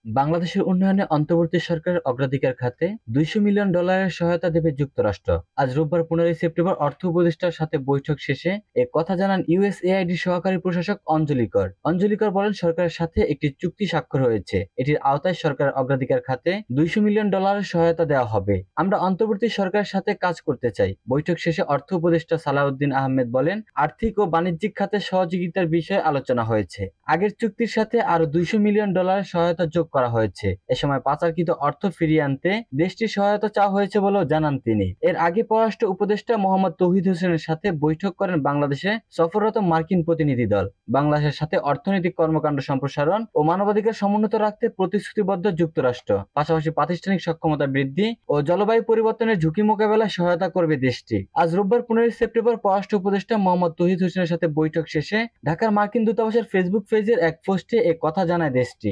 বাংলাদেশের উন্নয়নে অন্তর্বর্তী সরকারের অগ্রাধিকার খাতে $200 মিলিয়ন সহায়তা দেবে যুক্তরাষ্ট্র। আজ রোববার 15 সেপ্টেম্বর অর্থ উপদেষ্টার সাথে বৈঠক শেষে এ কথা জানান ইউএসএআইডি সহকারী প্রশাসক অঞ্জলি কর। অঞ্জলি কর বলেন, সরকারের সাথে একটি চুক্তি স্বাক্ষর হয়েছে। এটির আওতায় সরকারের অগ্রাধিকার খাতে $200 মিলিয়ন সহায়তা দেওয়া হবে। আমরা অন্তর্বর্তী সরকারের সাথে কাজ করতে চাই। বৈঠক শেষে অর্থ উপদেষ্টা সালাউদ্দিন আহমেদ বলেন, আর্থিক ও বাণিজ্যিক খাতে সহযোগিতার বিষয়ে আলোচনা হয়েছে। আগের চুক্তির সাথে আরো $200 মিলিয়ন সহায়তা যোগ করা হয়েছে। এ সময় পাচারকৃত অর্থ ফিরিয়ে আনতে দেশটির সহায়তা চাওয়া হয়েছে বলেও জানান তিনি। এর আগে পররাষ্ট্র উপদেষ্টা মোহাম্মদ তৌহিদ হোসেনের সাথে বৈঠক করেন বাংলাদেশে সফররত মার্কিন প্রতিনিধি দল। বাংলাদেশের সাথে অর্থনৈতিক কর্মকাণ্ড সম্প্রসারণ ও মানবাধিকার সমুন্নত রাখতে প্রতিশ্রুতিবদ্ধ যুক্তরাষ্ট্র। পাশাপাশি প্রাতিষ্ঠানিক সক্ষমতা বৃদ্ধি ও জলবায়ু পরিবর্তনের ঝুঁকি মোকাবেলায় সহায়তা করবে দেশটি। আজ রোববার 15 সেপ্টেম্বর পররাষ্ট্র উপদেষ্টা মোহাম্মদ তৌহিদ হোসেনের সাথে বৈঠক শেষে ঢাকার মার্কিন দূতাবাসের ফেসবুক পেজের এক পোস্টে এ কথা জানায় দেশটি।